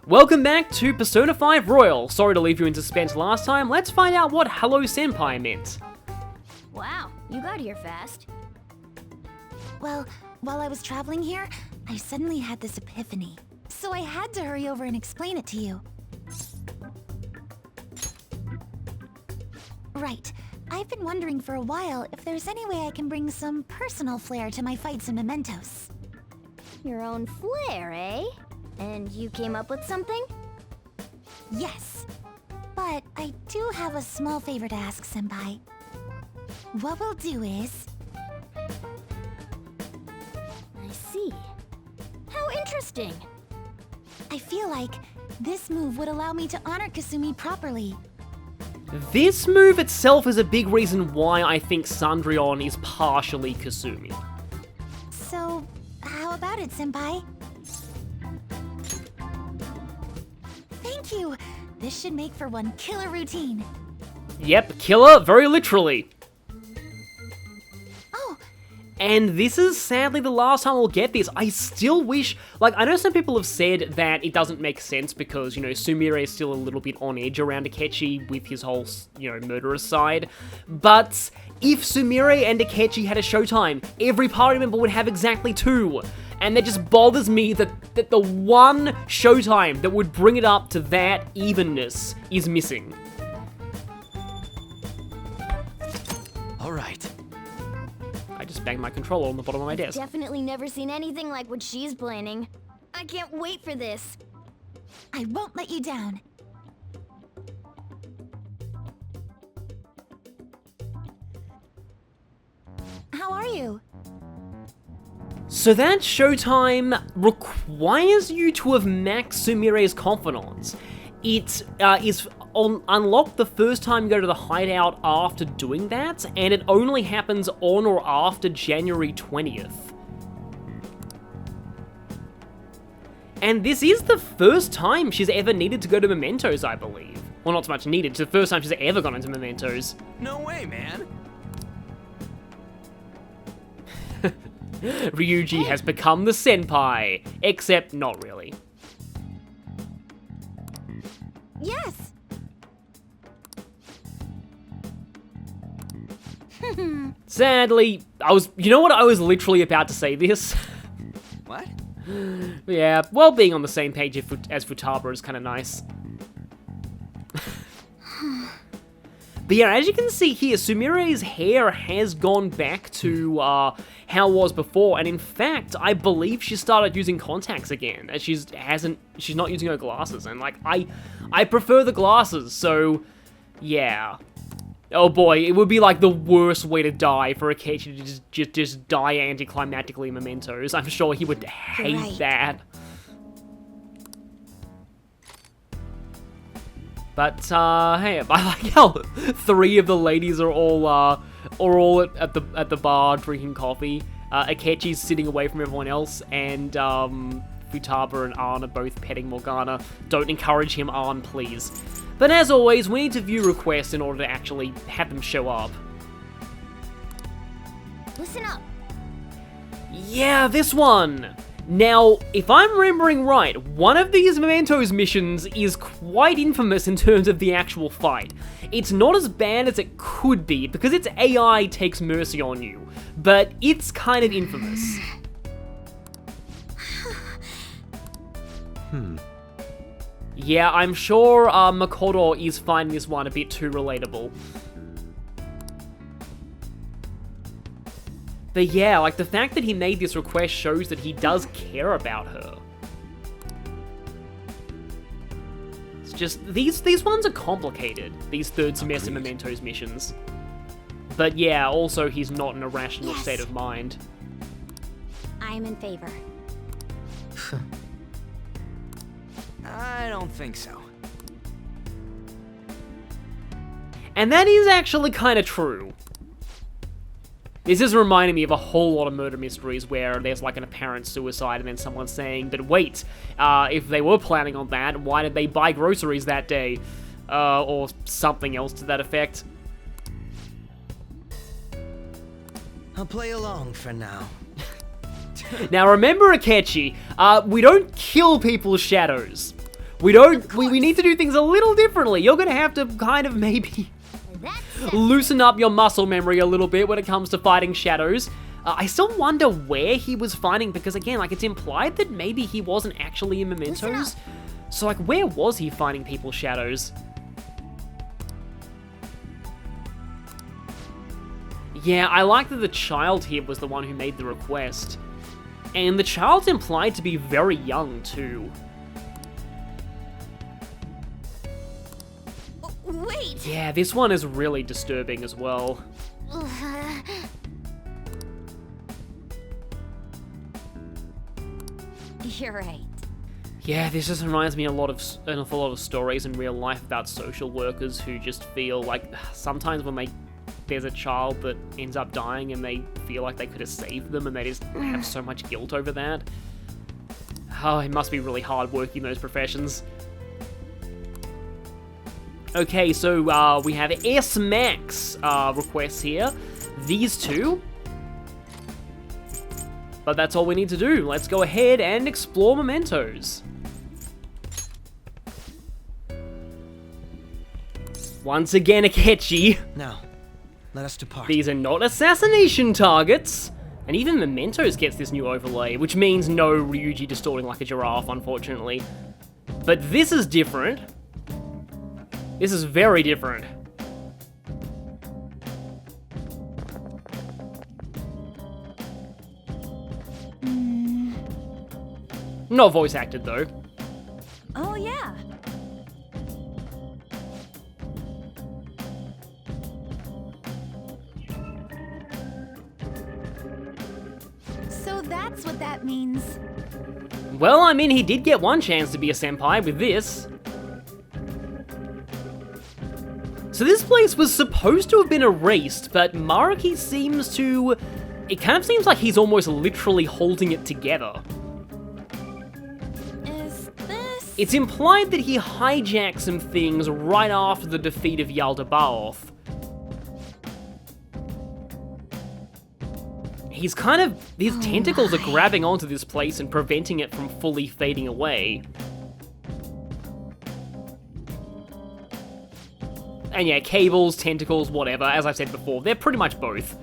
Welcome back to Persona 5 Royal. Sorry to leave you in suspense last time, let's find out what Hello Senpai meant. Wow, you got here fast. Well, while I was traveling here, I suddenly had this epiphany. So I had to hurry over and explain it to you. Right. I've been wondering for a while if there's any way I can bring some personal flair to my fights in Mementos. Your own flair, eh? And you came up with something? Yes. But I do have a small favor to ask, Senpai. What we'll do is... I see. How interesting. I feel like this move would allow me to honor Kasumi properly. This move itself is a big reason why I think Sandrion is partially Kasumi. So, how about it, Senpai? Thank you! This should make for one killer routine. Yep, killer, very literally. Oh! And this is sadly the last time we'll get this. I still wish, like, I know some people have said that it doesn't make sense because, you know, Sumire is still a little bit on edge around Akechi with his whole, you know, murderous side. But if Sumire and Akechi had a showtime, every party member would have exactly 2. And that just bothers me that the one showtime that would bring it up to that evenness is missing. Alright. I just banged my controller on the bottom of my desk. Definitely never seen anything like what she's planning. I can't wait for this. I won't let you down. How are you? So that showtime requires you to have maxed Sumire's Confidants. It is unlocked the first time you go to the hideout after doing that, and it only happens on or after January 20th. And this is the first time she's ever needed to go to Mementos, I believe. Well, not so much needed, it's the first time she's ever gone into Mementos. No way, man. Ryuji has become the senpai, except not really. Yes! Sadly, you know what, I was literally about to say this. What? Yeah, well, being on the same page as Futaba is kind of nice. But yeah, as you can see here, Sumire's hair has gone back to how it was before, and in fact, I believe she started using contacts again, as she's not using her glasses, and like, I prefer the glasses, so yeah. Oh boy, it would be like the worst way to die for Akechi to just die anticlimactically in Mementos. I'm sure he would hate Right. that. But, hey, I like how 3 of the ladies are all at the bar drinking coffee. Akechi's sitting away from everyone else, and, Futaba and Arn are both petting Morgana. Don't encourage him, Arn, please. But as always, we need to view requests in order to actually have them show up. Listen up. Yeah, this one! Now, if I'm remembering right, one of these Mementos missions is quite infamous in terms of the actual fight. It's not as bad as it could be, because its AI takes mercy on you, but it's kind of infamous. Yeah, I'm sure Makoto is finding this one a bit too relatable. But yeah, like, the fact that he made this request shows that he does care about her. It's just, these ones are complicated, these third semester Mementos missions. But yeah, also he's not in a rational state of mind. I am in favor. I don't think so. And that is actually kind of true. This is reminding me of a whole lot of murder mysteries where there's like an apparent suicide and then someone's saying, but wait, if they were planning on that, why did they buy groceries that day? Or something else to that effect. I'll play along for now. Now remember, Akechi, we don't kill people's shadows. We need to do things a little differently. You're gonna have to kind of maybe loosen up your muscle memory a little bit when it comes to fighting shadows. I still wonder where he was fighting, because again, like, it's implied that maybe he wasn't actually in Mementos. So, like, where was he fighting people's shadows? Yeah, I like that the child here was the one who made the request. And the child's implied to be very young, too. Wait! Yeah, this one is really disturbing as well. You're right. Yeah, this just reminds me an awful lot of stories in real life about social workers who just feel like sometimes when there's a child that ends up dying and they feel like they could have saved them and they just have so much guilt over that. Oh, it must be really hard working those professions. Okay, so we have S-Max requests here. These two. But that's all we need to do. Let's go ahead and explore Mementos. Once again, Akechi. Now, let us depart. These are not assassination targets. And even Mementos gets this new overlay, which means no Ryuji distorting like a giraffe, unfortunately. But this is different. This is very different. Not voice acted, though. Oh, yeah. So that's what that means. Well, I mean, he did get one chance to be a senpai with this. So this place was supposed to have been erased, but Maruki seems to... It kind of seems like he's almost literally holding it together. Is this... It's implied that he hijacked some things right after the defeat of Yaldabaoth. He's kind of... His tentacles are grabbing onto this place and preventing it from fully fading away. And yeah, cables, tentacles, whatever, as I've said before, they're pretty much both.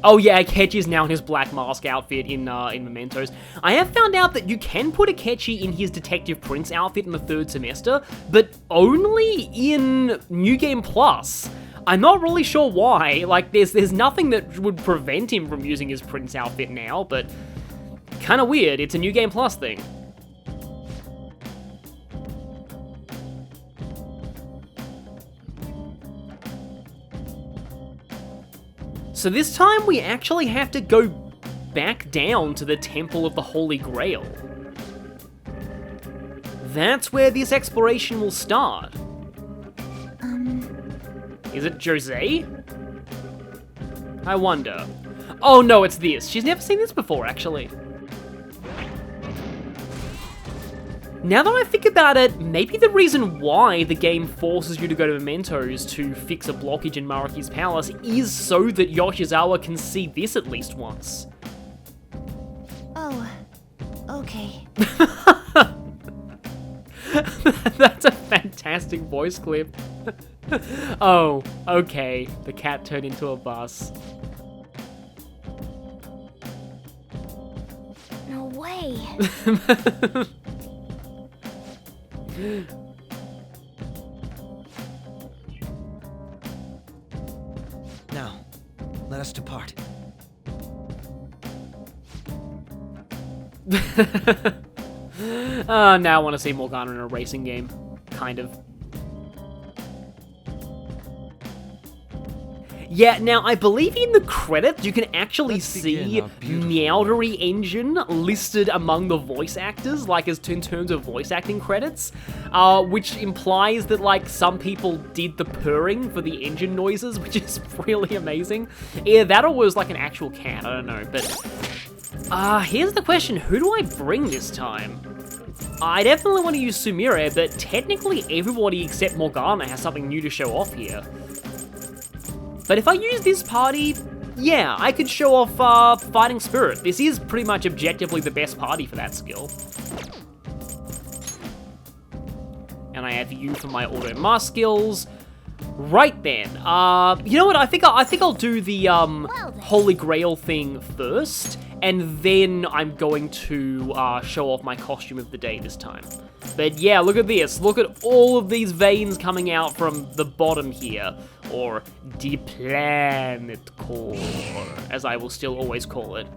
Oh yeah, Akechi's now in his black mask outfit in Mementos. I have found out that you can put Akechi in his Detective Prince outfit in the 3rd semester, but only in New Game Plus. I'm not really sure why. Like, there's nothing that would prevent him from using his Prince outfit now, but kind of weird. It's a New Game Plus thing. So this time we actually have to go back down to the Temple of the Holy Grail. That's where this exploration will start. Is it Jose? I wonder. Oh no, it's this. She's never seen this before, actually. Now that I think about it, maybe the reason why the game forces you to go to Mementos to fix a blockage in Maruki's palace is so that Yoshizawa can see this at least once. Oh, okay. That's a fantastic voice clip. Oh, okay. The cat turned into a bus. No way. Now, let us depart. Now I want to see Morgana in a racing game. Kind of. Yeah, now I believe in the credits you can actually see Meowdery Engine listed among the voice actors, like in terms of voice acting credits, which implies that like some people did the purring for the engine noises, which is really amazing. Either that or was like an actual cat, I don't know, but here's the question, who do I bring this time? I definitely want to use Sumire, but technically everybody except Morgana has something new to show off here. But if I use this party, yeah, I could show off Fighting Spirit. This is pretty much objectively the best party for that skill. and I have you for my auto mask skills. Right then, you know what? I think I'll do the Holy Grail thing first, and then I'm going to show off my costume of the day this time. But yeah, look at this. Look at all of these veins coming out from the bottom here, or the planet core, as I will still always call it.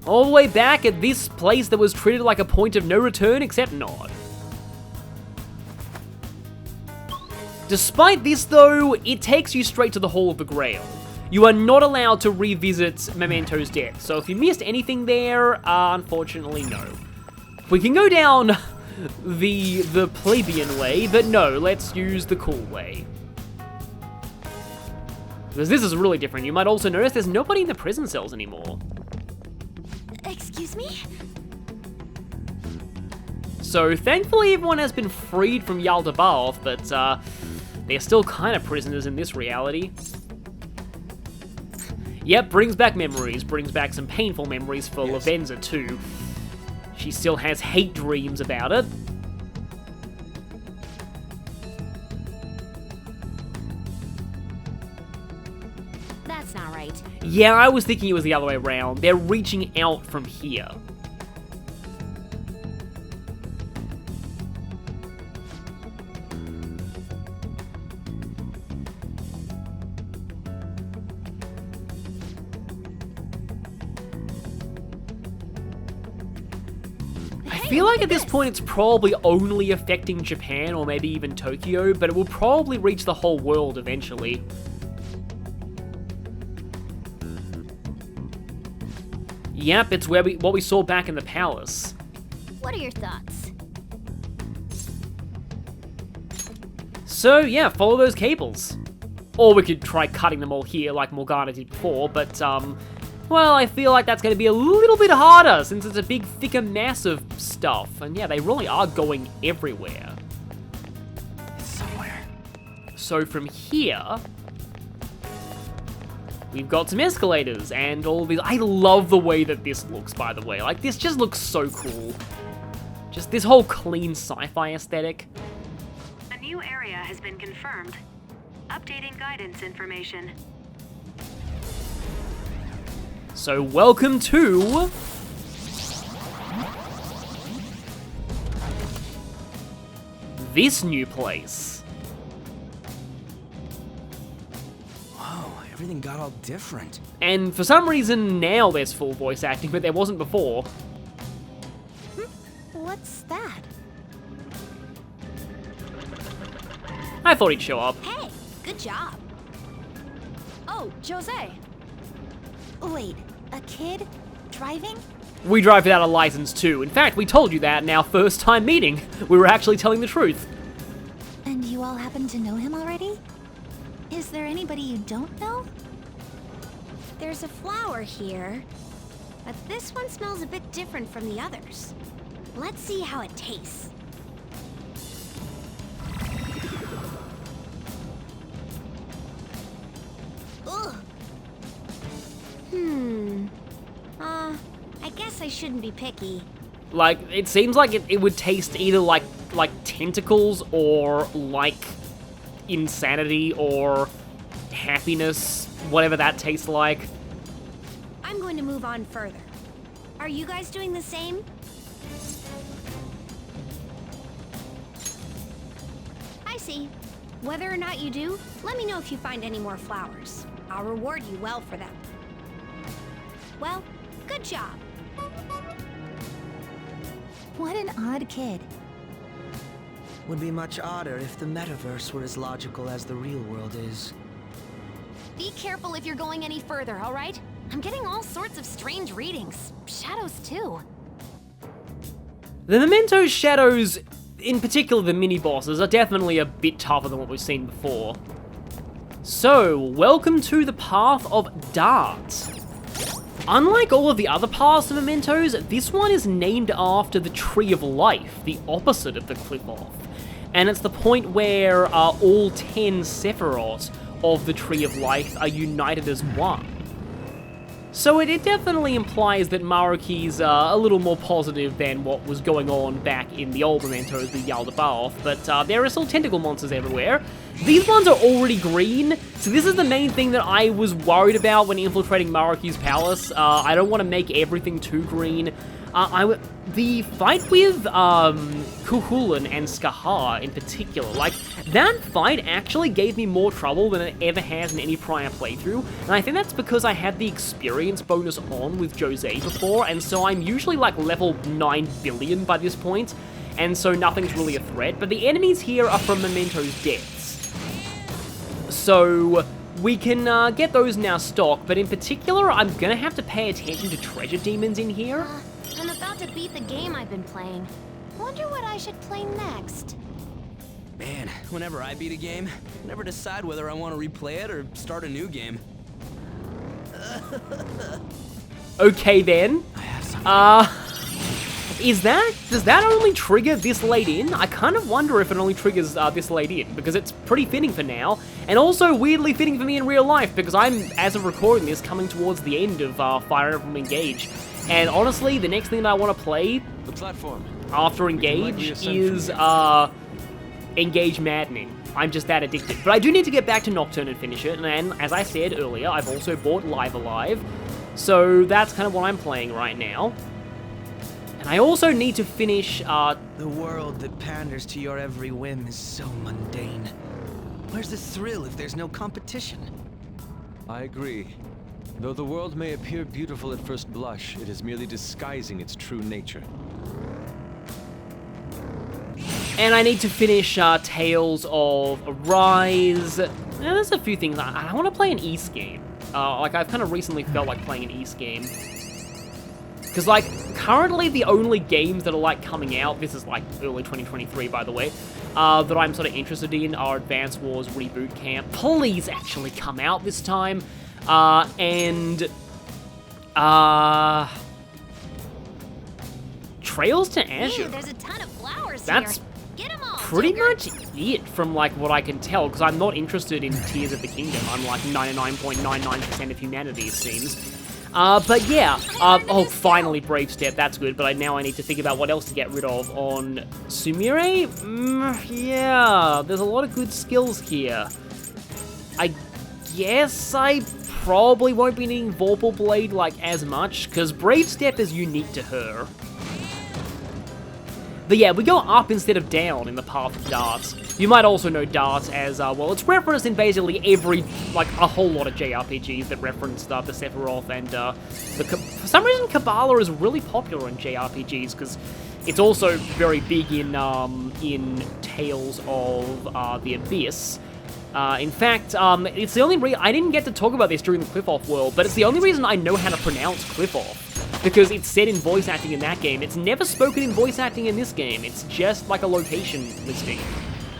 All the way back at this place that was treated like a point of no return, except not. Despite this though, it takes you straight to the Hall of the Grail. You are not allowed to revisit Mementos' death, so if you missed anything there, unfortunately no. We can go down the plebeian way, but no, let's use the cool way. Because this is really different. You might also notice there's nobody in the prison cells anymore. Excuse me? So thankfully everyone has been freed from Yaldabaoth, but they're still kind of prisoners in this reality. Yep, brings back memories, brings back some painful memories for Lavenza too. She still has hate dreams about it. That's not right. Yeah, I was thinking it was the other way around. They're reaching out from here. I feel like at this point it's probably only affecting Japan or maybe even Tokyo, but it will probably reach the whole world eventually. Yep, it's where what we saw back in the palace. What are your thoughts? So yeah, follow those cables. Or we could try cutting them all here like Morgana did before, but well, I feel like that's going to be a little bit harder since it's a big, thicker mass of stuff. And yeah, they really are going everywhere. It's somewhere. So from here, we've got some escalators and all these. I love the way that this looks, by the way. Like, this just looks so cool. Just this whole clean sci-fi aesthetic. A new area has been confirmed. Updating guidance information. So welcome to this new place. Whoa, everything got all different. And for some reason now there's full voice acting, but there wasn't before. What's that? I thought he'd show up. Hey, good job. Oh, Jose. Wait, a kid? Driving? We drive without a license too. In fact, we told you that in our first time meeting. We were actually telling the truth. And you all happen to know him already? Is there anybody you don't know? There's a flower here, but this one smells a bit different from the others. Let's see how it tastes. Ugh. I guess I shouldn't be picky. Like, it seems like it would taste either like tentacles or like insanity or happiness, whatever that tastes like. I'm going to move on further. Are you guys doing the same? I see. Whether or not you do, let me know if you find any more flowers. I'll reward you well for them. Well, good job. What an odd kid. Would be much odder if the metaverse were as logical as the real world is. Be careful if you're going any further, all right? I'm getting all sorts of strange readings. Shadows, too. The Mementos shadows, in particular the mini-bosses, are definitely a bit tougher than what we've seen before. So, welcome to the Path of Dart. Unlike all of the other paths of Mementos, this one is named after the Tree of Life, the opposite of the Cliff-Off. And it's the point where all 10 Sephiroth of the Tree of Life are united as one. So it definitely implies that Maruki's a little more positive than what was going on back in the old Mementos with Yaldabaoth, but there are still tentacle monsters everywhere. These ones are already green, so this is the main thing that I was worried about when infiltrating Maruki's palace. I don't want to make everything too green. The fight with Kuhulan and Skahar in particular, like, that fight actually gave me more trouble than it ever has in any prior playthrough, and I think that's because I had the experience bonus on with Jose before, and so I'm usually like level 9 billion by this point, and so nothing's really a threat, but the enemies here are from Mementos Deaths. So we can get those now stocked, but in particular, I'm gonna have to pay attention to treasure demons in here. I'm about to beat the game I've been playing. Wonder what I should play next. Man, whenever I beat a game, I never decide whether I want to replay it or start a new game. Okay then. I have something. Does that only trigger this late in? I kind of wonder if it only triggers this late in, because it's pretty fitting for now, and also weirdly fitting for me in real life, because I'm, as of recording this, coming towards the end of Fire Emblem Engage. And honestly, the next thing that I want to play The platform. after Engage is Engage Maddening. I'm just that addicted. But I do need to get back to Nocturne and finish it, and as I said earlier, I've also bought Live Alive, so that's kind of what I'm playing right now. And I also need to finish, The world that panders to your every whim is so mundane. Where's the thrill if there's no competition? I agree. Though the world may appear beautiful at first blush, it is merely disguising its true nature. And I need to finish Tales of Arise. Now, there's a few things. I want to play an East game. Like, I've kind of recently felt like playing an East game. Because, like, currently the only games that are, like, coming out, this is, like, early 2023, by the way, that I'm sort of interested in are Advance Wars Reboot Camp. Please actually come out this time. Trails to Azure. Ew, there's a ton of flowers That's here. Get 'em all, pretty Joker. much it from, like, what I can tell, because I'm not interested in Tears of the Kingdom. I'm, like, 99.99% of humanity, it seems. But yeah, oh, finally Brave Step, that's good, but now I need to think about what else to get rid of on Sumire. Yeah, there's a lot of good skills here. I guess I probably won't be needing Vorpal Blade, like, as much, because Brave Step is unique to her. But yeah, we go up instead of down in the path of darts. You might also know darts as, well, it's referenced in basically every, like, a whole lot of JRPGs that reference the Sephiroth and, for some reason, Kabbalah is really popular in JRPGs, because it's also very big in Tales of the Abyss. In fact, it's the only I didn't get to talk about this during the Cliff-Off world, but it's the only reason I know how to pronounce Cliff-Off. Because it's said in voice acting in that game. It's never spoken in voice acting in this game. It's just like a location listing.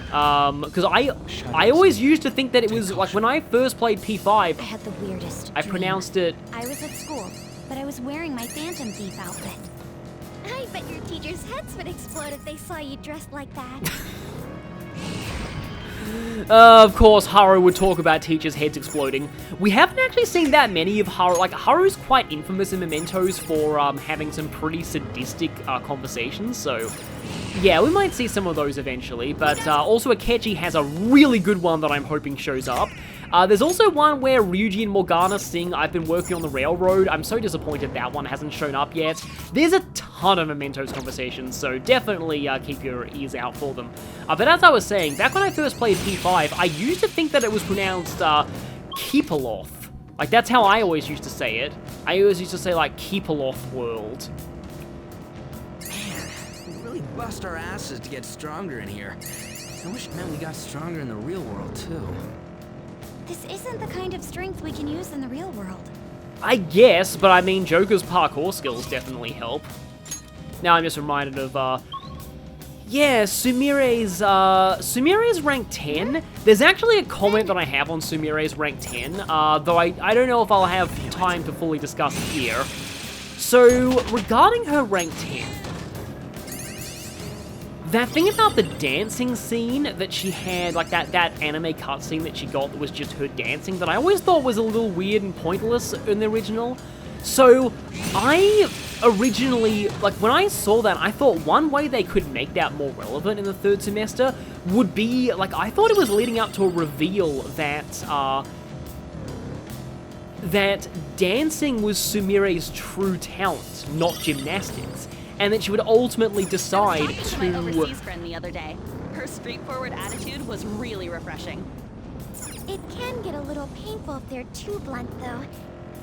Because I always used to think that it was, like, when I first played P5, I had the weirdest I dream. pronounced it... I was at school, but I was wearing my Phantom Thief outfit. I bet your teachers' heads would explode if they saw you dressed like that. Of course, Haru would talk about teachers' heads exploding. We haven't actually seen that many of Haru. Like, Haru's quite infamous in Mementos for having some pretty sadistic conversations, so yeah, we might see some of those eventually, but also Akechi has a really good one that I'm hoping shows up. There's also one where Ryuji and Morgana sing I've Been Working on the Railroad. I'm so disappointed that one hasn't shown up yet. There's a ton of Mementos conversations, so definitely keep your ears out for them. But as I was saying, back when I first played P5, I used to think that it was pronounced Keepaloth. Like, that's how I always used to say it. I always used to say, like, Keepaloth World. Man, we really bust our asses to get stronger in here. I wish it meant we got stronger in the real world, too. This isn't the kind of strength we can use in the real world. I guess, but I mean, Joker's parkour skills definitely help. Now I'm just reminded of, yeah, Sumire's rank 10. There's actually a comment that I have on Sumire's rank 10, though I don't know if I'll have time to fully discuss it here. So, regarding her rank 10, that thing about the dancing scene that she had, like that anime cutscene that she got that was just her dancing, that I always thought was a little weird and pointless in the original. So, I originally, like, when I saw that, I thought one way they could make that more relevant in the third semester would be, like, I thought it was leading up to a reveal that, that dancing was Sumire's true talent, not gymnastics, and that she would ultimately decide I was talking to my to... overseas friend the other day. Her straightforward attitude was really refreshing. It can get a little painful if they're too blunt, though.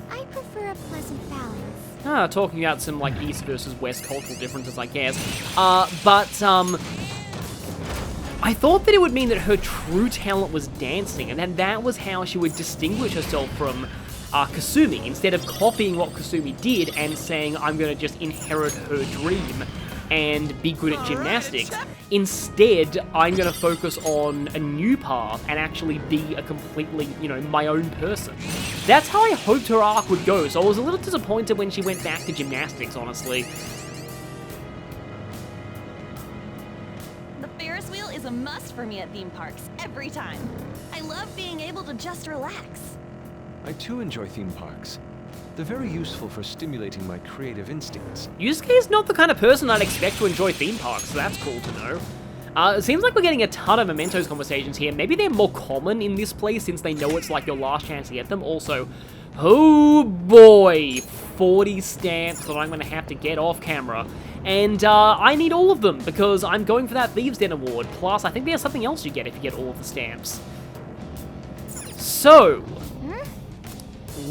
I prefer a pleasant balance. Talking about some, like, East versus West cultural differences, I guess. I thought that it would mean that her true talent was dancing, and that was how she would distinguish herself from Kasumi, instead of copying what Kasumi did and saying, I'm gonna just inherit her dream and be good at gymnastics. Instead, I'm gonna focus on a new path and actually be a completely, you know, my own person. That's how I hoped her arc would go, so I was a little disappointed when she went back to gymnastics, honestly. The Ferris wheel is a must for me at theme parks, every time. I love being able to just relax. I too enjoy theme parks. They're very useful for stimulating my creative instincts. Yusuke is not the kind of person I'd expect to enjoy theme parks, so that's cool to know. It seems like we're getting a ton of Mementos conversations here. Maybe they're more common in this place since they know it's like your last chance to get them. Also, oh boy, 40 stamps that I'm going to have to get off camera. And I need all of them because I'm going for that Thieves' Den award. Plus, I think there's something else you get if you get all of the stamps. So...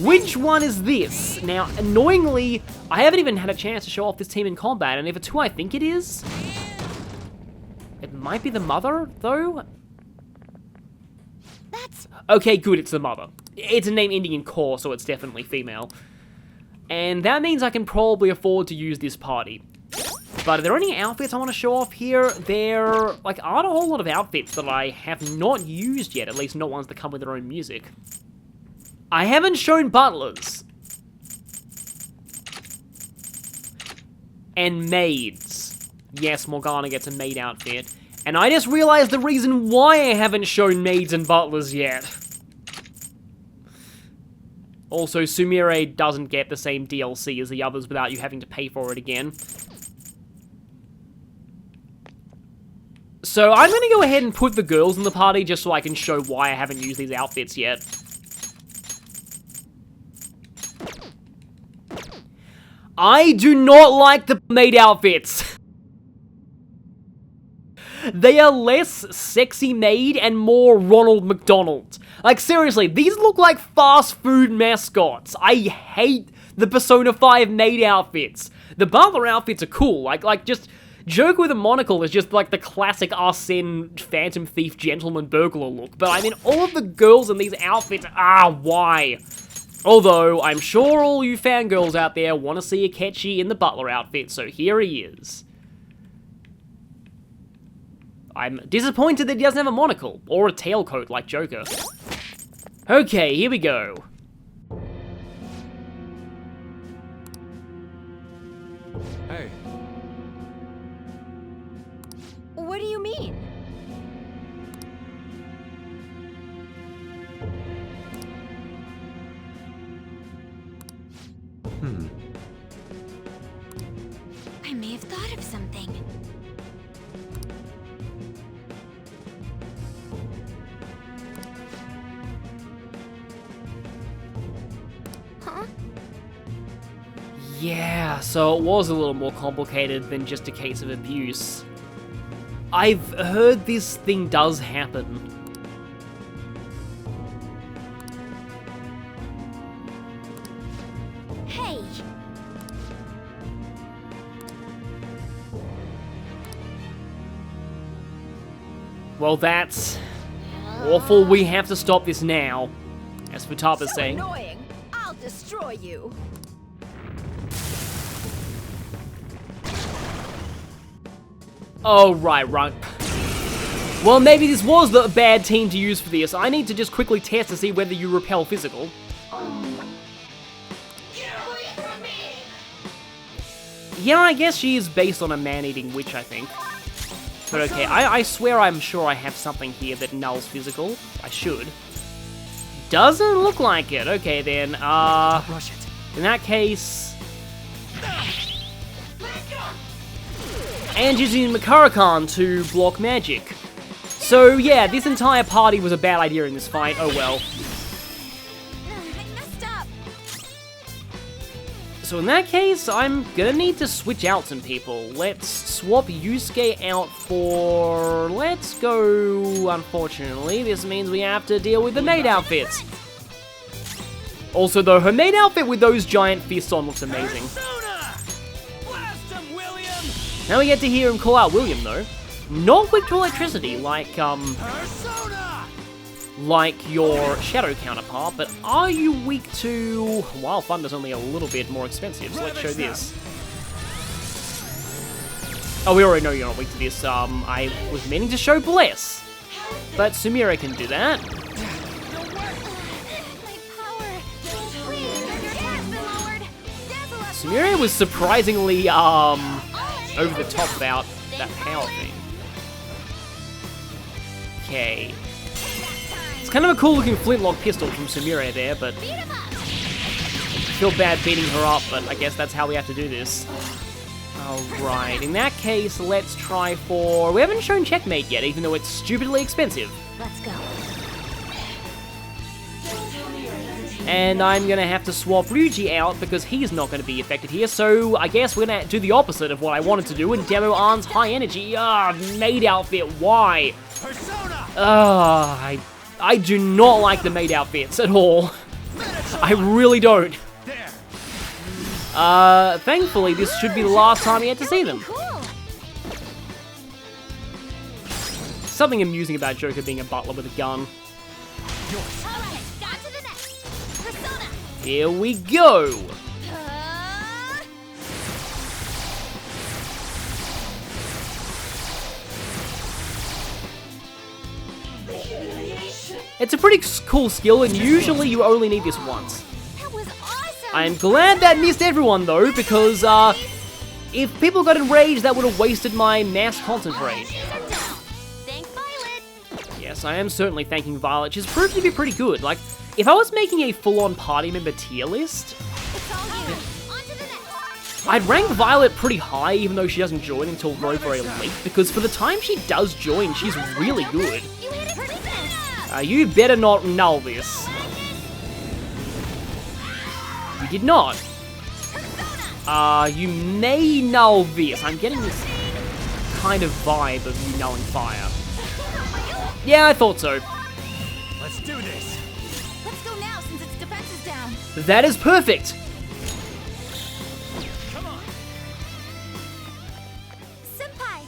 which one is this? Now, annoyingly, I haven't even had a chance to show off this team in combat, and if it's who I think it is, it might be the mother, though? That's... Okay, good, it's the mother. It's a name ending in core, so it's definitely female. And that means I can probably afford to use this party. But are there any outfits I want to show off here? There, like, aren't a whole lot of outfits that I have not used yet, at least not ones that come with their own music. I haven't shown butlers. And maids. Yes, Morgana gets a maid outfit. And I just realized the reason why I haven't shown maids and butlers yet. Also, Sumire doesn't get the same DLC as the others without you having to pay for it again. So I'm going to go ahead and put the girls in the party just so I can show why I haven't used these outfits yet. I do not like the maid outfits. They are less sexy maid and more Ronald McDonald. Like, seriously, these look like fast food mascots. I hate the Persona 5 maid outfits. The butler outfits are cool. Like just Joker with a monocle is just like the classic Arsene Phantom Thief gentleman burglar look. But I mean, all of the girls in these outfits, why? Although, I'm sure all you fangirls out there want to see Akechi in the butler outfit, so here he is. I'm disappointed that he doesn't have a monocle, or a tailcoat like Joker. Okay, here we go. Hey, What do you mean? I may have thought of something. Huh? Yeah, so it was a little more complicated than just a case of abuse. I've heard this thing does happen. Hey! Well, that's awful. We have to stop this now. As Futaba's saying. Annoying! I'll destroy you! Oh, right. Well, maybe this was the bad team to use for this. I need to just quickly test to see whether you repel physical. Yeah, I guess she is based on a man-eating witch, I think. But okay, I swear I'm sure I have something here that nulls physical. I should. Doesn't look like it. Okay, then, rush it. In that case... And using Makarakan to block magic. So yeah, this entire party was a bad idea in this fight, oh well. I messed up. So in that case, I'm gonna need to switch out some people. Let's swap Yusuke out for... Let's go... Unfortunately, this means we have to deal with the maid outfits. Also though, her maid outfit with those giant fists on looks amazing. Now we get to hear him call out William though. Not weak to electricity like your shadow counterpart, but are you weak to... Wild Thunder's only a little bit more expensive, so let's show this. Oh, we already know you're not weak to this. I was meaning to show Bless, but Sumire can do that. My power. Please, your attack's been lowered. Dazzle us. Sumire was surprisingly, over the top about that power thing. Okay. It's kind of a cool looking flintlock pistol from Sumire there, but... Feel bad beating her up, but I guess that's how we have to do this. Alright, in that case, let's try for... We haven't shown Checkmate yet, even though it's stupidly expensive. Let's go. And I'm gonna have to swap Ryuji out because he's not gonna be affected here, so I guess we're gonna do the opposite of what I wanted to do and demo Arn's high energy. Maid outfit, why? I do not like the maid outfits at all. I really don't. Thankfully, this should be the last time we get to see them. Cool. Something amusing about Joker being a butler with a gun. Alright, got to the next. Persona. Here we go! It's a pretty cool skill, and usually you only need this once. That was awesome. I'm glad that missed everyone, though, because, if people got enraged, that would have wasted my mass concentrate. Thanks, Violet. Yes, I am certainly thanking Violet. She's proved to be pretty good. Like, if I was making a full-on party member tier list, It's all you. On to the next. I'd rank Violet pretty high, even though she doesn't join until very, very late, because for the time she does join, she's really good. You hit it pretty fast. You better not null this. You did not. You may null this. I'm getting this kind of vibe of you nulling fire. Yeah, I thought so. Let's do this. Let's go now since its defense is down. That is perfect. Come on. Senpai.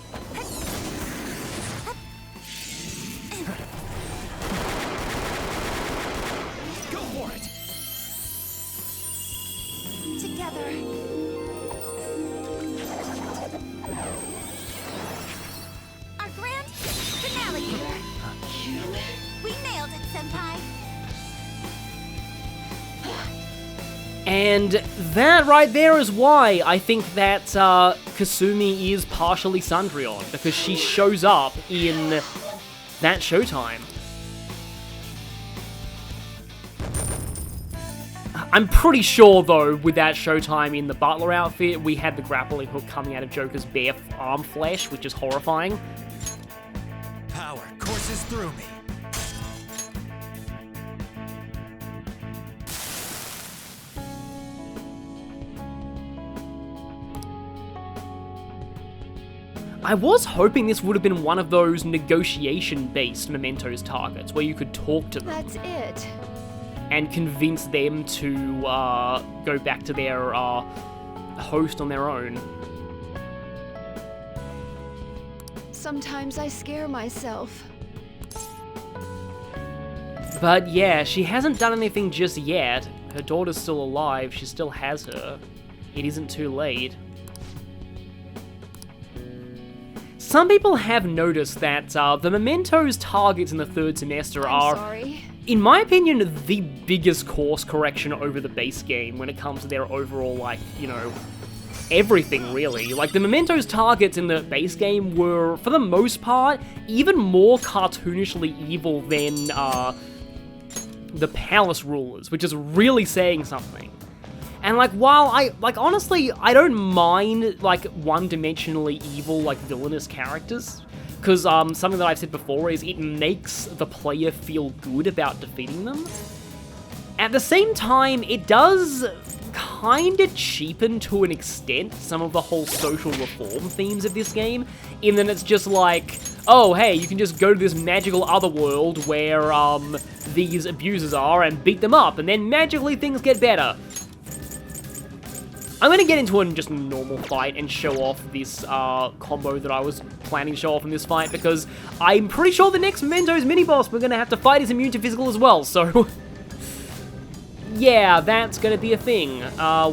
Go for it. Together. Our grand finale here. We nailed it, Senpai. And that right there is why I think that Kasumi is partially Sundreon, because she shows up in that showtime. I'm pretty sure, though, with that showtime in the butler outfit, we had the grappling hook coming out of Joker's bare arm flesh, which is horrifying. Power courses through me. I was hoping this would have been one of those negotiation-based Mementos targets, where you could talk to them. That's it. And convince them to go back to their host on their own. Sometimes I scare myself. But yeah, she hasn't done anything just yet. Her daughter's still alive, she still has her. It isn't too late. Some people have noticed that the Mementos targets in the third semester I'm are... sorry. In my opinion, the biggest course correction over the base game when it comes to their overall, like, you know, everything, really. Like, the Mementos targets in the base game were, for the most part, even more cartoonishly evil than, the Palace Rulers, which is really saying something. And, like, while honestly, I don't mind, like, one-dimensionally evil, like, villainous characters. Because, something that I've said before is it makes the player feel good about defeating them. At the same time, it does kind of cheapen, to an extent, some of the whole social reform themes of this game, in that it's just like, oh, hey, you can just go to this magical other world where, these abusers are and beat them up, and then magically things get better. I'm gonna get into a just normal fight and show off this, combo that I was planning to show off in this fight, because I'm pretty sure the next Mementos mini-boss we're gonna have to fight is immune to physical as well, so... yeah, that's gonna be a thing.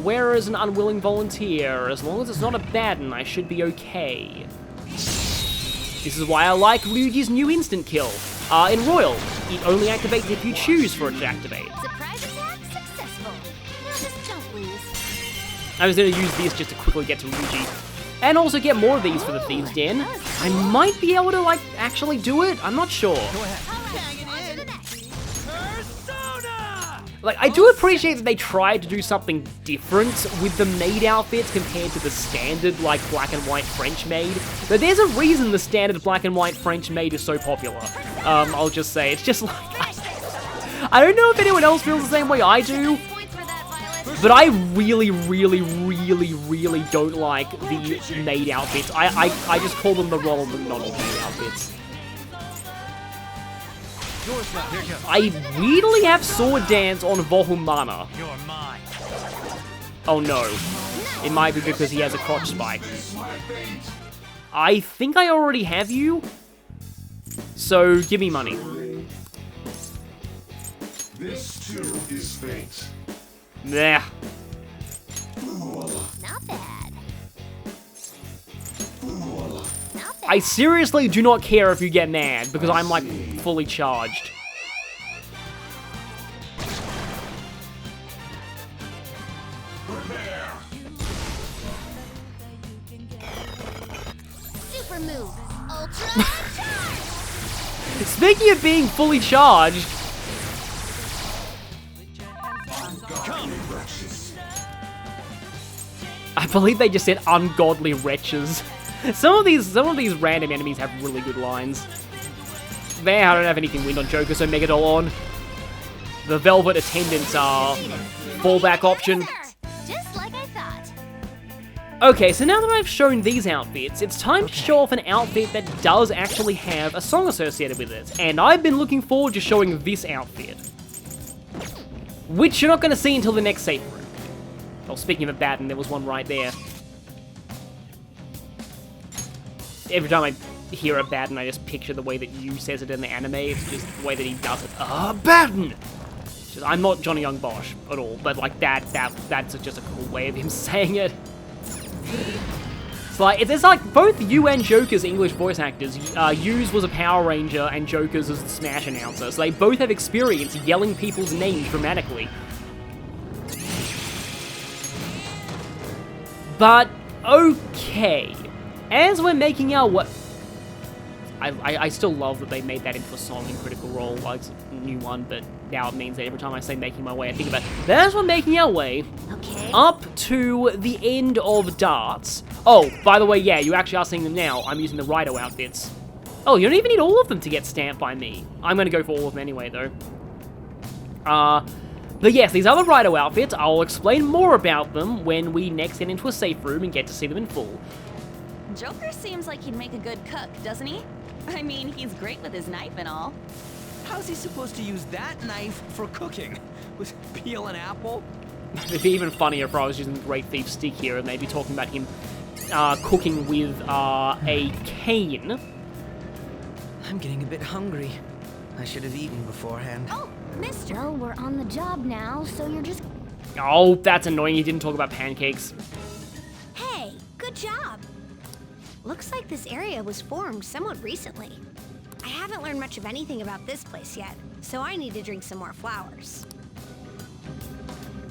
Where is an unwilling volunteer? As long as it's not a bad one, I should be okay. This is why I like Ryuji's new instant kill. In Royal, it only activates if you choose for it to activate. Surprise attack successful. Now just don't lose. I was gonna use this just to quickly get to Ryuji. And also get more of these for the Thieves' Den. I might be able to, like, actually do it? I'm not sure. Like, I do appreciate that they tried to do something different with the maid outfits compared to the standard, like, black and white French maid. But there's a reason the standard black and white French maid is so popular. I'll just say, it's just like... I don't know if anyone else feels the same way I do, but I really, really, really, really don't like the maid outfits. I just call them the Ronald McDonald maid outfits. I weirdly have sword dance on Vohumana. Oh no. It might be because he has a crotch spike. I think I already have you. So give me money. This too is fate. Nah. Not bad. Not bad. I seriously do not care if you get mad, because I'm, like, fully charged. Super move. Ultra charge. Speaking of being fully charged, I believe they just said ungodly wretches. Some of these random enemies have really good lines. There, I don't have anything wind on Joker, so Megadoll on. The Velvet Attendants are fallback option. Just like I thought. Okay, so now that I've shown these outfits, it's time to show off an outfit that does actually have a song associated with it. And I've been looking forward to showing this outfit, which you're not going to see until the next safe room. Well, speaking of a Batten, there was one right there. Every time I hear a Batten, I just picture the way that Yu says it in the anime. It's just the way that he does it. Batten! I'm not Johnny Young Bosch at all, but like that's just a cool way of him saying it. It's like both Yu and Joker's English voice actors. Yu's was a Power Ranger and Joker's is the Smash announcer, so they both have experience yelling people's names dramatically. But, okay. As we're making our way... I still love that they made that into a song in Critical Role, like it's a new one, but now it means that every time I say making my way, I think about it. But as we're making our way up to the end of Darts... Oh, by the way, yeah, you actually are seeing them now. I'm using the Rido outfits. Oh, you don't even need all of them to get stamped by me. I'm going to go for all of them anyway, though. But yes, these other Rido outfits, I'll explain more about them when we next get into a safe room and get to see them in full. Joker seems like he'd make a good cook, doesn't he? I mean, he's great with his knife and all. How's he supposed to use that knife for cooking? With peel an apple? It'd be even funnier if I was using the Great Thief stick here and they'd be talking about him cooking with a cane. I'm getting a bit hungry. I should have eaten beforehand. Oh, mister. Well, we're on the job now, so you're just... Oh, that's annoying. He didn't talk about pancakes. Hey, good job. Looks like this area was formed somewhat recently. I haven't learned much of anything about this place yet, so I need to drink some more flowers.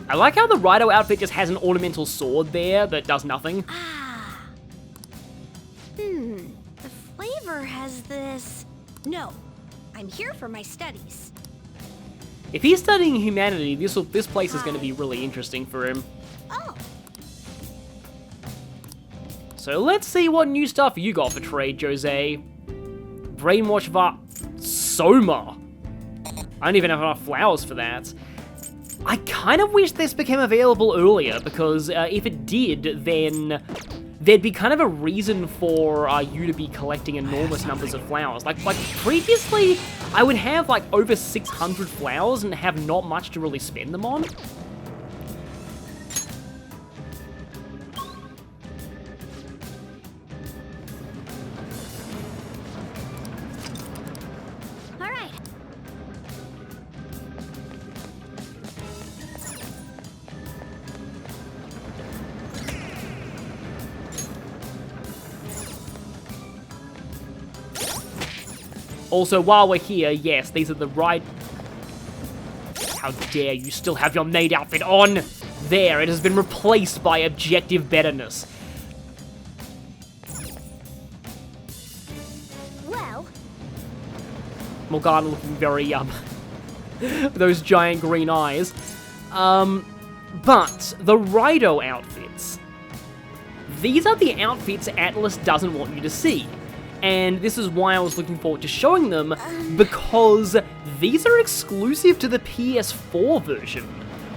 I like how the Rido outfit just has an ornamental sword there that does nothing. The flavor has this... No, I'm here for my studies. If he's studying humanity, this place is going to be really interesting for him. Oh, So let's see what new stuff you got for trade, Jose. Brainwash Va... Soma. I don't even have enough flowers for that. I kind of wish this became available earlier, because if it did, then there'd be kind of a reason for you to be collecting enormous numbers of flowers. Like previously, I would have like over 600 flowers and have not much to really spend them on. All right. Also, while we're here, yes, these are the right... How dare you still have your maid outfit on? There, it has been replaced by objective betterness. Well, Morgana looking very, with those giant green eyes. But, the Raido outfits. These are the outfits Atlus doesn't want you to see. And this is why I was looking forward to showing them, because these are exclusive to the PS4 version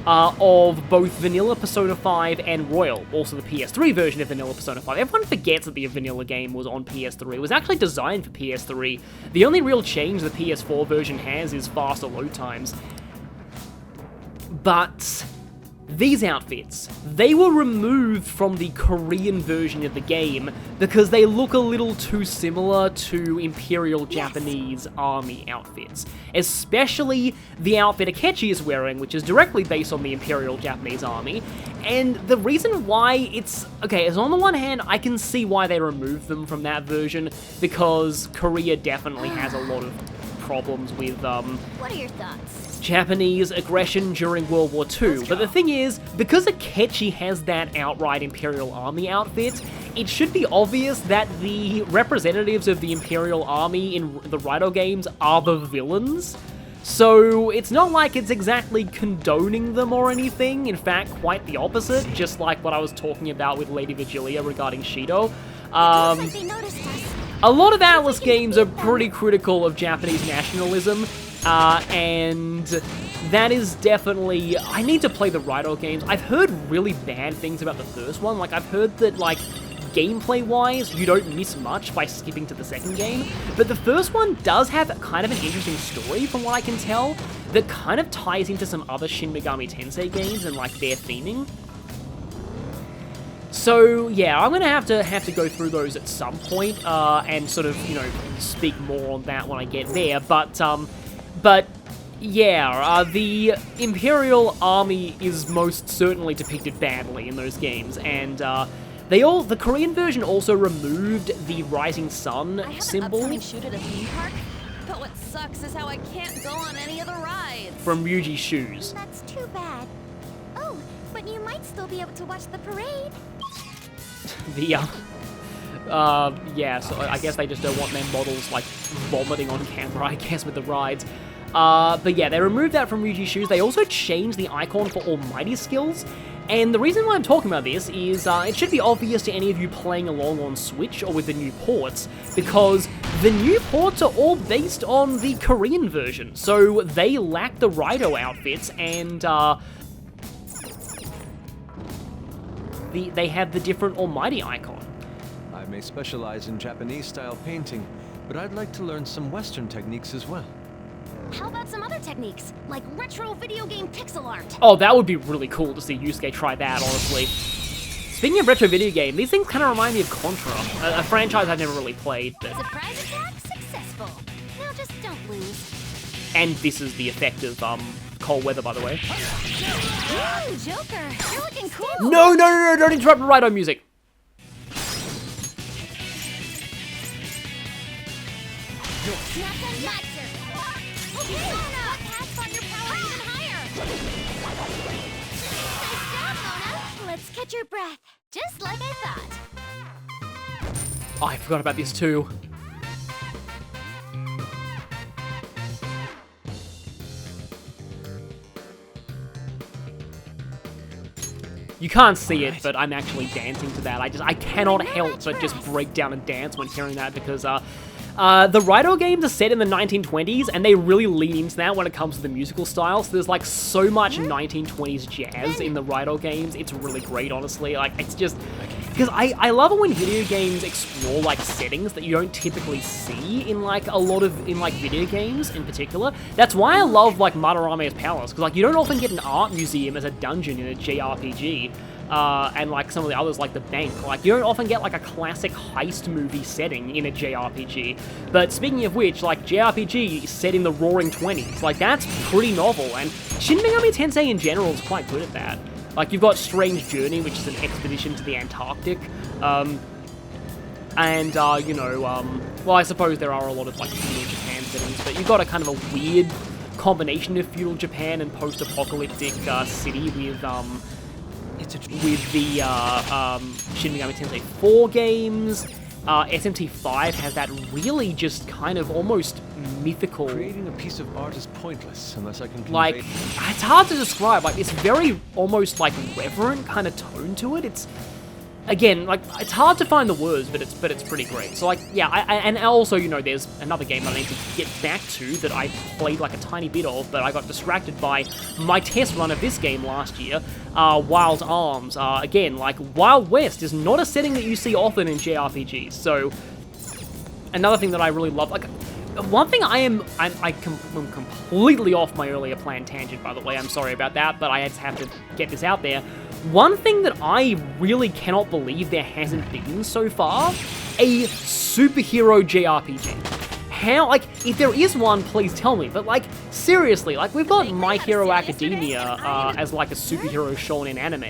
of both Vanilla Persona 5 and Royal, also the PS3 version of Vanilla Persona 5. Everyone forgets that the Vanilla game was on PS3. It was actually designed for PS3. The only real change the PS4 version has is faster load times. But these outfits, they were removed from the Korean version of the game because they look a little too similar to Imperial Japanese Army outfits. Especially the outfit Akechi is wearing, which is directly based on the Imperial Japanese Army. And the reason why it's... Okay, is on the one hand, I can see why they removed them from that version, because Korea definitely has a lot of problems with, what are your thoughts? Japanese aggression during World War II. But the thing is, because Akechi has that outright Imperial Army outfit, it should be obvious that the representatives of the Imperial Army in the Raido games are the villains. So it's not like it's exactly condoning them or anything, in fact, quite the opposite, just like what I was talking about with Lady Vigilia regarding Shido. Looks like they noticed us. A lot of Atlus games are pretty critical of Japanese nationalism, and that is definitely... I need to play the Raido games. I've heard really bad things about the first one. Like, I've heard that, like, gameplay-wise, you don't miss much by skipping to the second game, but the first one does have kind of an interesting story, from what I can tell, that kind of ties into some other Shin Megami Tensei games and, like, their theming. So, yeah, I'm gonna have to go through those at some point, and sort of, you know, speak more on that when I get there, but yeah, the Imperial Army is most certainly depicted badly in those games, and, the Korean version also removed the Rising Sun I have symbol an upcoming shoot at a theme park, but what sucks is how I can't go on any of the rides. from Ryuji's shoes. That's too bad. Oh, but you might still be able to watch the parade. The, yeah, so I guess they just don't want their models, like, vomiting on camera, I guess, with the rides. But yeah, they removed that from Ryuji's shoes. They also changed the icon for Almighty skills, and the reason why I'm talking about this is, it should be obvious to any of you playing along on Switch or with the new ports, because the new ports are all based on the Korean version, so they lack the Raido outfits, and, they have the different Almighty icon. I may specialize in Japanese-style painting, but I'd like to learn some Western techniques as well. How about some other techniques, like retro video game pixel art? Oh, that would be really cool to see Yusuke try that, honestly. Speaking of retro video game, these things kind of remind me of Contra, a franchise I've never really played, but... Surprise attack successful. Now just don't lose. And this is the effect of, cold weather, by the way. Ooh, Joker, you're looking cool. No, don't interrupt the Raido music! Snap them nuts. Okay, Mona, pass on your power even higher. Nice job, Mona. Let's catch your breath, just like I thought. Oh, I forgot about this too. You can't see it, but I'm actually dancing to that. I cannot help but just break down and dance when hearing that because, the Raito games are set in the 1920s, and they really lean into that when it comes to the musical style. So there's like so much 1920s jazz in the Raito games. It's really great, honestly. Like, it's just because I love it when video games explore like settings that you don't typically see in like video games in particular. That's why I love like Madarame's Palace, because like you don't often get an art museum as a dungeon in a JRPG. And like some of the others like the bank, like you don't often get like a classic heist movie setting in a JRPG. But speaking of which, like JRPG set in the Roaring 20s, like that's pretty novel, and Shin Megami Tensei in general is quite good at that. Like you've got Strange Journey, which is an expedition to the Antarctic, well, I suppose there are a lot of like feudal Japan settings, but you've got a kind of a weird combination of feudal Japan and post-apocalyptic city with the Shin Megami Tensei 4 games. SMT5 has that really just kind of almost mythical... Creating a piece of art is pointless unless I can convey... Like, it's hard to describe. Like, it's very almost like reverent kind of tone to it. It's... Again, like, it's hard to find the words, but it's pretty great. So, like, yeah, and also, you know, there's another game that I need to get back to that I played, like, a tiny bit of, but I got distracted by my test run of this game last year, Wild Arms. Again, like, Wild West is not a setting that you see often in JRPGs, so another thing that I really love, like, one thing I'm completely off my earlier planned tangent, by the way, I'm sorry about that, but I just have to get this out there. One thing that I really cannot believe there hasn't been so far, a superhero JRPG. How, like, if there is one, please tell me, but, like, seriously, like, we've got My Hero Academia as, like, a superhero shonen anime,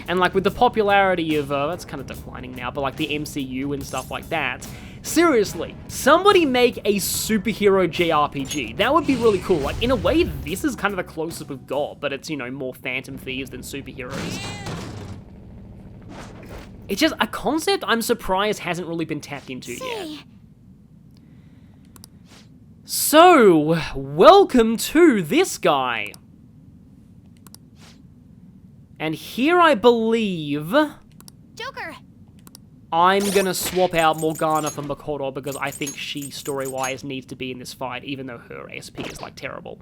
and, like, with the popularity of, that's kind of declining now, but, like, the MCU and stuff like that, seriously, somebody make a superhero JRPG. That would be really cool. Like, in a way, this is kind of the closest we've got, but it's, you know, more Phantom Thieves than superheroes. It's just a concept I'm surprised hasn't really been tapped into yet. So, welcome to this guy. And here I believe... Joker! I'm gonna swap out Morgana for Makoto because I think she, story-wise, needs to be in this fight, even though her SP is, like, terrible.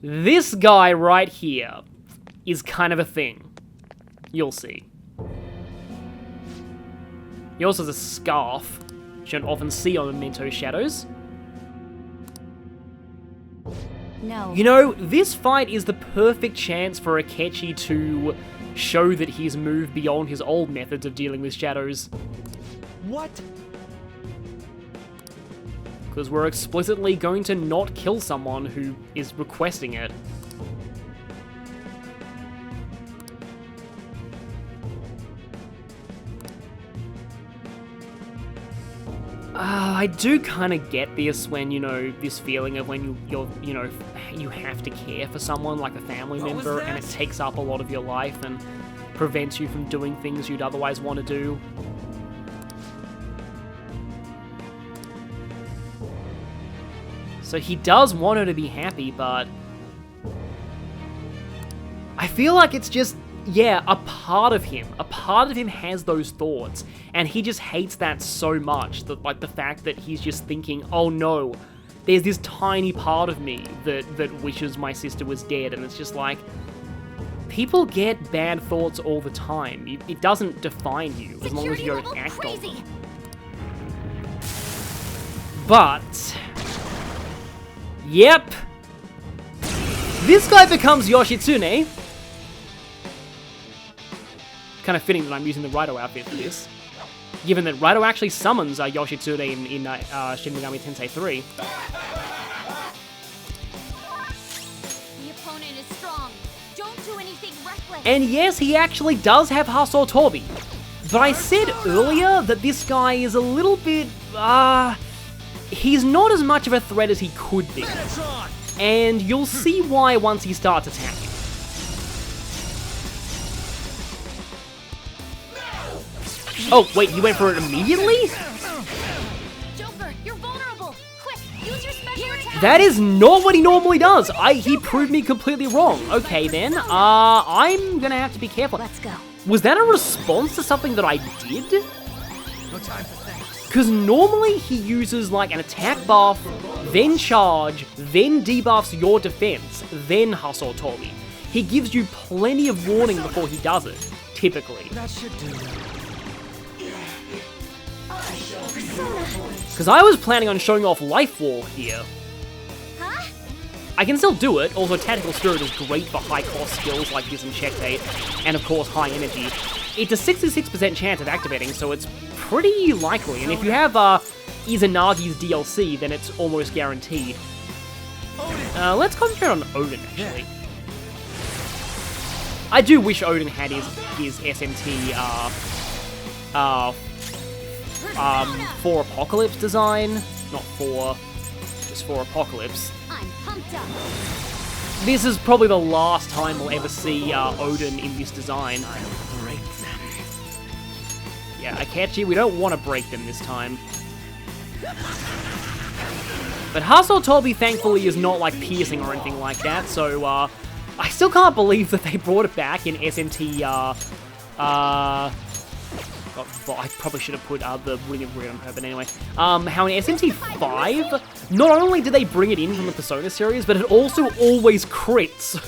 This guy right here is kind of a thing. You'll see. He also has a scarf, which you don't often see on Mementos shadows. No. You know, this fight is the perfect chance for Akechi to show that he's moved beyond his old methods of dealing with shadows. What? Because we're explicitly going to not kill someone who is requesting it. I do kind of get this when, you know, this feeling of when you have to care for someone like a family member and it takes up a lot of your life and prevents you from doing things you'd otherwise want to do. So he does want her to be happy, but I feel like it's just, yeah, a part of him has those thoughts, and he just hates that so much, that, like, the fact that he's just thinking, oh no, there's this tiny part of me that wishes my sister was dead, and it's just like, people get bad thoughts all the time. It doesn't define you, as long as you don't act on them. But, yep, this guy becomes Yoshitsune. Kind of fitting that I'm using the Raito outfit for this, given that Raito actually summons Yoshitsune in Shin Megami Tensei 3. The opponent is strong. Don't do anything reckless. And yes, he actually does have Hasotobi. But I said earlier that this guy is a little bit, he's not as much of a threat as he could be. And you'll see why once he starts attacking. Oh, wait, you went for it immediately? Joker, you're vulnerable. Quick, use your special attack. That is not what he normally does. He proved me completely wrong. Okay then, I'm gonna have to be careful. Let's go. Was that a response to something that I did? No time for thanks. Because normally he uses like an attack buff, then charge, then debuffs your defense, then Hustle Toby. He gives you plenty of warning before he does it, typically. That should do it. Because I was planning on showing off Life Wall here. Huh? I can still do it, also Tactical Spirit is great for high cost skills like this and Checkmate, and of course high energy. It's a 66% chance of activating, so it's pretty likely, and if you have Izanagi's DLC, then it's almost guaranteed. Let's concentrate on Odin, actually. I do wish Odin had his SMT, for Apocalypse design. Not for, just for Apocalypse. I'm pumped up. This is probably the last time we'll ever see Odin in this design. I'll break them. Yeah, Akechi, we don't want to break them this time. But Hustle Toby, thankfully, is not like piercing or anything like that, so I still can't believe that they brought it back in SMT, I probably should have put the Ring of Ruin on her, but anyway. How in SMT 5, not only did they bring it in from the Persona series, but it also always crits.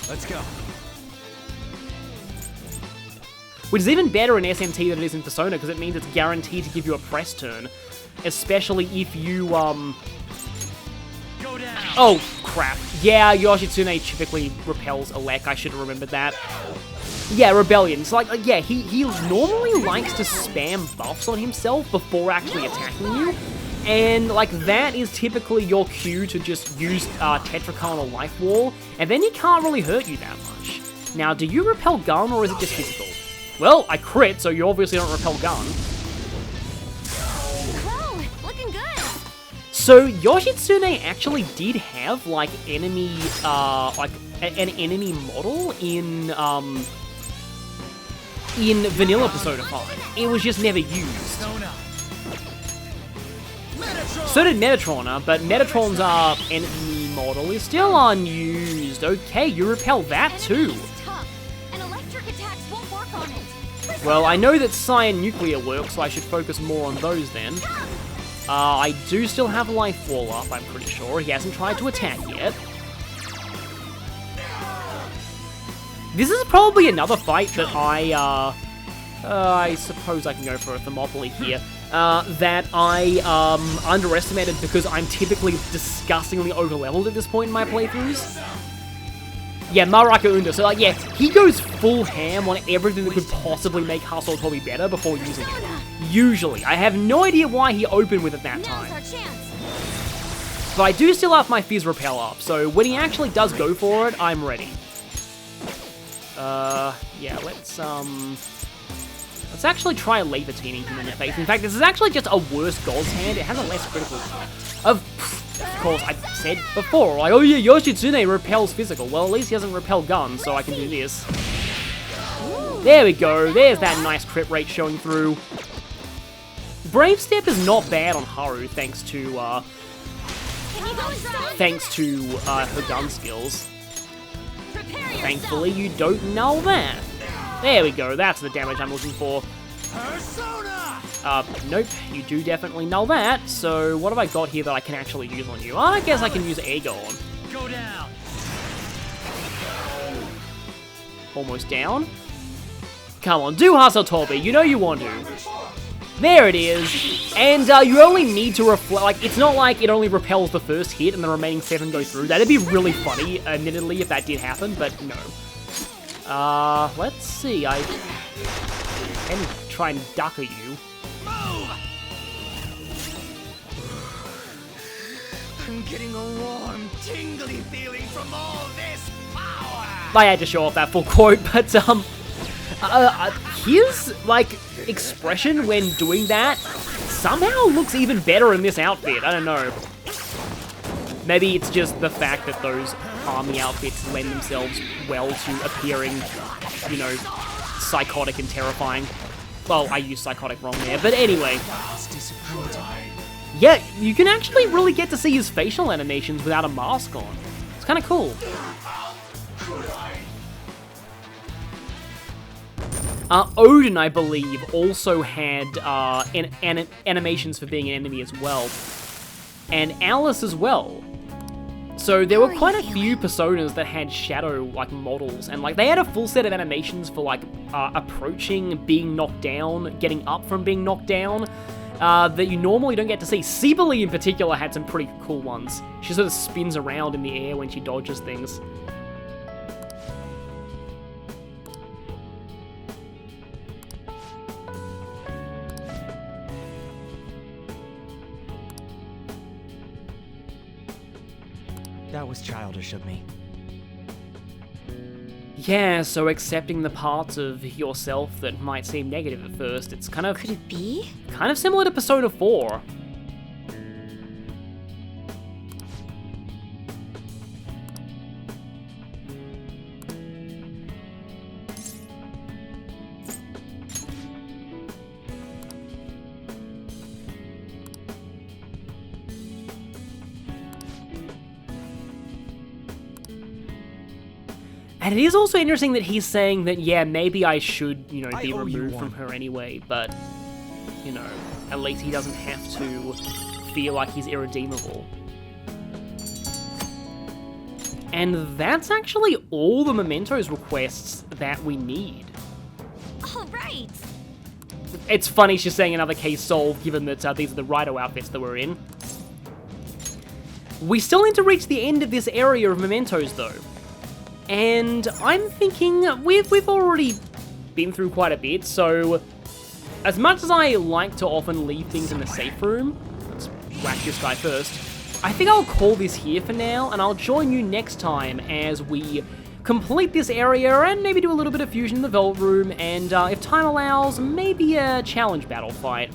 Let's go. Which is even better in SMT than it is in Persona, because it means it's guaranteed to give you a press turn. Especially if you, Go down. Oh, crap. Yeah, Yoshitsune typically repels Elec, I should have remembered that. Yeah, Rebellion. So, like, yeah, he normally likes to spam buffs on himself before actually attacking you. And, like, that is typically your cue to just use Tetrakan or Life Wall, and then he can't really hurt you that much. Now, do you repel gun, or is it just physical? Well, I crit, so you obviously don't repel gun. Whoa, looking good. So, Yoshitsune actually did have, like, enemy, an enemy model in vanilla Persona 5. It was just never used. So did Metatron, but Metatron's enemy model is still unused. Okay, you repel that too. Tough, and electric attacks won't work on it. Well, I know that Cyan Nuclear works, so I should focus more on those then. I do still have Life Wall up, I'm pretty sure. He hasn't tried to attack yet. This is probably another fight that I suppose I can go for a Thermopylae here, that I underestimated because I'm typically disgustingly overleveled at this point in my playthroughs. Yeah, Maraka Unda. So, like, yeah, he goes full ham on everything that could possibly make Hustle Toby better before using it. Usually. I have no idea why he opened with it that time. Now's our chance. But I do still have my Fizz Repel up, so when he actually does go for it, I'm ready. Yeah, let's actually try Levitating him in the face. In fact, this is actually just a worse God's Hand. It has a less critical. Of course, I said before, like, oh yeah, Yoshitsune repels physical. Well, at least he doesn't repel guns, so I can do this. There we go. There's that nice crit rate showing through. Brave Step is not bad on Haru, thanks to her gun skills. Thankfully, you don't null that. There we go, that's the damage I'm looking for. Nope, you do definitely null that. So, what have I got here that I can actually use on you? I guess I can use Ego on. Go down. Almost down. Come on, do Hustle Toby, you know you want to. There it is. And you only need to reflect, like, it's not like it only repels the first hit and the remaining 7 go through. That'd be really funny, admittedly, if that did happen, but no. Let's see, I can try and ducker you. I'm getting a warm, tingly feeling from all this power. I had to show off that full quote, but, his, like, expression when doing that somehow looks even better in this outfit. I don't know. Maybe it's just the fact that those army outfits lend themselves well to appearing, you know, psychotic and terrifying. Well, I used psychotic wrong there, but anyway. yeah, you can actually really get to see his facial animations without a mask on. It's kind of cool. Odin, I believe, also had animations for being an enemy as well. And Alice as well. So there were quite a few personas that had shadow like models, and like they had a full set of animations for like approaching, being knocked down, getting up from being knocked down, that you normally don't get to see. Sibylle in particular had some pretty cool ones. She sort of spins around in the air when she dodges things. That was childish of me. Yeah, so accepting the parts of yourself that might seem negative at first, it's kind of... Could it be? Kind of similar to Persona 4. And it is also interesting that he's saying that, yeah, maybe I should, you know, be removed from her anyway, but, you know, at least he doesn't have to feel like he's irredeemable. And that's actually all the Mementos requests that we need. All right. It's funny she's saying another case solved, given that these are the Raito outfits that we're in. We still need to reach the end of this area of Mementos, though. And I'm thinking we've already been through quite a bit, so as much as I like to often leave things in the safe room, let's whack this guy first, I think I'll call this here for now, and I'll join you next time as we complete this area and maybe do a little bit of fusion in the Vault Room, and if time allows, maybe a challenge battle fight.